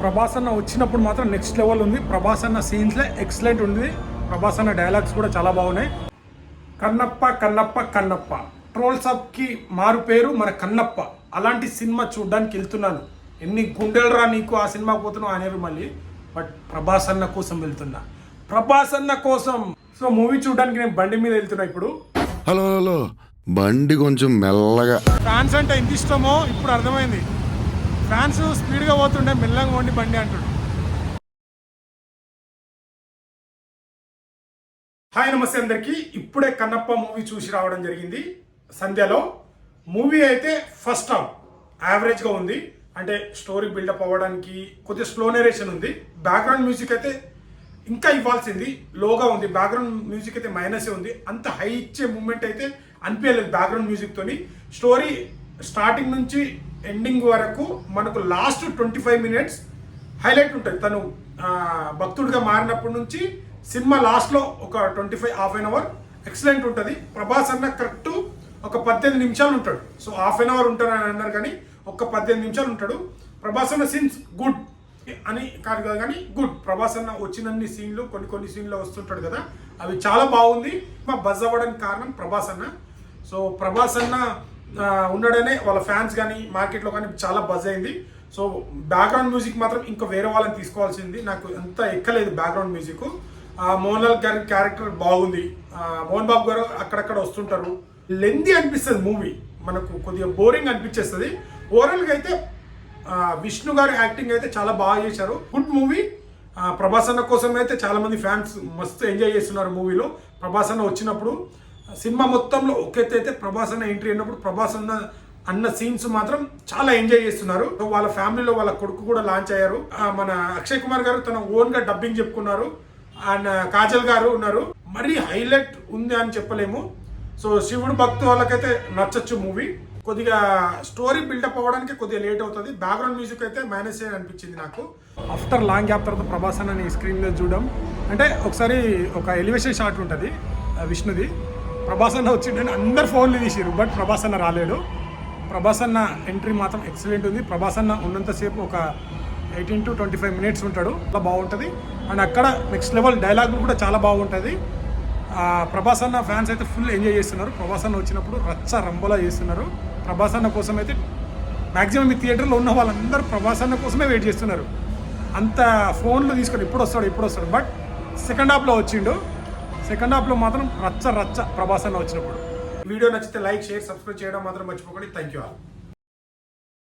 ప్రభాస్ అన్న వచ్చినప్పుడు మాత్రం నెక్స్ట్ లెవెల్ ఉంది. ప్రభాస్ అన్న సీన్స్లే ఎక్సలెంట్ ఉంది. ప్రభాస్ అన్న డైలాగ్స్ కూడా చాలా బాగున్నాయి. కన్నప్ప కన్నప్ప కన్నప్ప ట్రోల్స్ అప్కి మారు పేరు మన కన్నప్ప. అలాంటి సినిమా చూడడానికి వెళ్తున్నాను. ఎన్ని గుండెలరా నీకు ఆ సినిమాకి పోతున్నావు అనేవి మళ్ళీ. బట్ ప్రభాస్ అన్న కోసం వెళ్తున్నా, ప్రభాస్ అన్న కోసం. సో మూవీ చూడడానికి నేను బండి మీద వెళ్తున్నా ఇప్పుడు. హలో హలో, బండి కొంచెం మెల్లగా. ఫ్యాన్స్ అంటే ఎంత ఇష్టమో ఇప్పుడు అర్థమైంది. ఫ్యాన్స్ స్పీడ్గా పోతుండే మెల్లగా పోండి బండి అంటాడు. హాయ్ నమస్తే అందరికీ. ఇప్పుడే కన్నప్ప మూవీ చూసి రావడం జరిగింది సంధ్యలో. మూవీ అయితే ఫస్ట్ హాఫ్ యావరేజ్గా ఉంది. అంటే స్టోరీ బిల్డప్ అవ్వడానికి కొద్దిగా స్లో నేరేషన్ ఉంది. బ్యాక్గ్రౌండ్ మ్యూజిక్ అయితే ఇంకా ఇవ్వాల్సింది, లోగా ఉంది. బ్యాక్గ్రౌండ్ మ్యూజిక్ అయితే మైనసే ఉంది. అంత హై ఇచ్చే మూమెంట్ అయితే అనిపించలేదు బ్యాక్గ్రౌండ్ మ్యూజిక్తోని. స్టోరీ స్టార్టింగ్ నుంచి ఎండింగ్ వరకు మనకు లాస్ట్ 25 minutes హైలైట్ ఉంటుంది. తను భక్తుడిగా మారినప్పటి నుంచి సినిమా లాస్ట్లో ఒక 25 హాఫ్ అన్ అవర్ ఎక్సలెంట్ ఉంటుంది. ప్రభాస్ అన్న కరెక్ట్ ఒక 18 నిమిషాలు ఉంటాడు. సో హాఫ్ అన్ అవర్ ఉంటాడు అని అన్నారు కానీ ఒక 18 నిమిషాలు ఉంటాడు. ప్రభాస్ అన్న సీన్స్ గుడ్ అని కాదు కదా, కానీ గుడ్. ప్రభాస్ అన్న వచ్చినన్ని సీన్లు కొన్ని సీన్లో వస్తుంటాడు కదా, అవి చాలా బాగుంది. బజ్ అవ్వడానికి కారణం ప్రభాస్ అన్న. సో ప్రభాస్ అన్న ఉన్నాడనే వాళ్ళ ఫ్యాన్స్ కానీ మార్కెట్లో కానీ చాలా బజ్ అయింది. సో బ్యాక్గ్రౌండ్ మ్యూజిక్ మాత్రం ఇంకా వేరే వాళ్ళని తీసుకోవాల్సింది. నాకు అంత ఎక్కలేదు బ్యాక్గ్రౌండ్ మ్యూజిక్. మోహన్ గారి క్యారెక్టర్ బాగుంది. మోహన్ బాబు గారు అక్కడక్కడ వస్తుంటారు. లెందీ అనిపిస్తుంది మూవీ, మనకు కొద్దిగా బోరింగ్ అనిపించేస్తుంది. ఓవరాల్గా అయితే విష్ణు గారి యాక్టింగ్ అయితే చాలా బాగా చేశారు. Good movie. ప్రభాస్ అన్న కోసం అయితే చాలా మంది ఫ్యాన్స్ మస్తు ఎంజాయ్ చేస్తున్నారు మూవీలో. ప్రభాస్ అన్న వచ్చినప్పుడు సినిమా మొత్తంలో ఒకెత్తైతే ప్రభాస్ అన్న ఎంట్రీ అయినప్పుడు ప్రభాస్ అన్న సీన్స్ మాత్రం చాలా ఎంజాయ్ చేస్తున్నారు. వాళ్ళ ఫ్యామిలీలో వాళ్ళ కొడుకు కూడా లాంచ్ అయ్యారు. మన అక్షయ్ కుమార్ గారు తన ఓన్గా డబ్బింగ్ చెప్పుకున్నారు. అండ్ కాజల్ గారు ఉన్నారు. మరీ హైలైట్ ఉంది అని చెప్పలేము. సో శివుడు భక్తు వాళ్ళకైతే నచ్చచ్చు మూవీ. కొద్దిగా స్టోరీ బిల్డప్ అవ్వడానికి కొద్దిగా లేట్ అవుతుంది. బ్యాక్గ్రౌండ్ మ్యూజిక్ అయితే మైనస్ అనిపించింది నాకు. ఆఫ్టర్ లాంగ్ గ్యాప్ తర్వాత ప్రభాస్ అన్నని స్క్రీన్ మీద చూడడం అంటే ఒకసారి ఒక ఎలివేషన్ షాట్ ఉంటుంది విష్ణుది. ప్రభాస్ అన్న వచ్చిండని అందరు ఫోన్లు తీసిరు, బట్ ప్రభాస్ అన్న రాలేడు. ప్రభాస్ అన్న ఎంట్రీ మాత్రం ఎక్సలెంట్ ఉంది. ప్రభాస్ అన్న ఉన్నంతసేపు ఒక 18 to 25 minutes ఉంటాడు. చాలా బాగుంటుంది. అండ్ అక్కడ నెక్స్ట్ లెవెల్ డైలాగ్ కూడా చాలా బాగుంటుంది. ప్రభాస్ అన్న ఫ్యాన్స్ అయితే ఫుల్ ఎంజాయ్ చేస్తున్నారు. ప్రభాస్ అన్న వచ్చినప్పుడు రచ్చ రంబోలా చేస్తున్నారు. ప్రభాస్ అన్న కోసం అయితే మ్యాక్సిమం ఈ థియేటర్లో ఉన్న వాళ్ళందరూ ప్రభాస్ అన్న కోసమే వెయిట్ చేస్తున్నారు. అంత ఫోన్లు తీసుకొని ఎప్పుడు వస్తాడు. బట్ సెకండ్ హాఫ్లో వచ్చిండు. సెకండ్ హాఫ్లో మాత్రం రచ్చ ప్రభాస్ అన్న వచ్చినప్పుడు. వీడియో నచ్చితే లైక్, షేర్, సబ్స్క్రైబ్ చేయడం మాత్రం మర్చిపోకండి. Thank you all.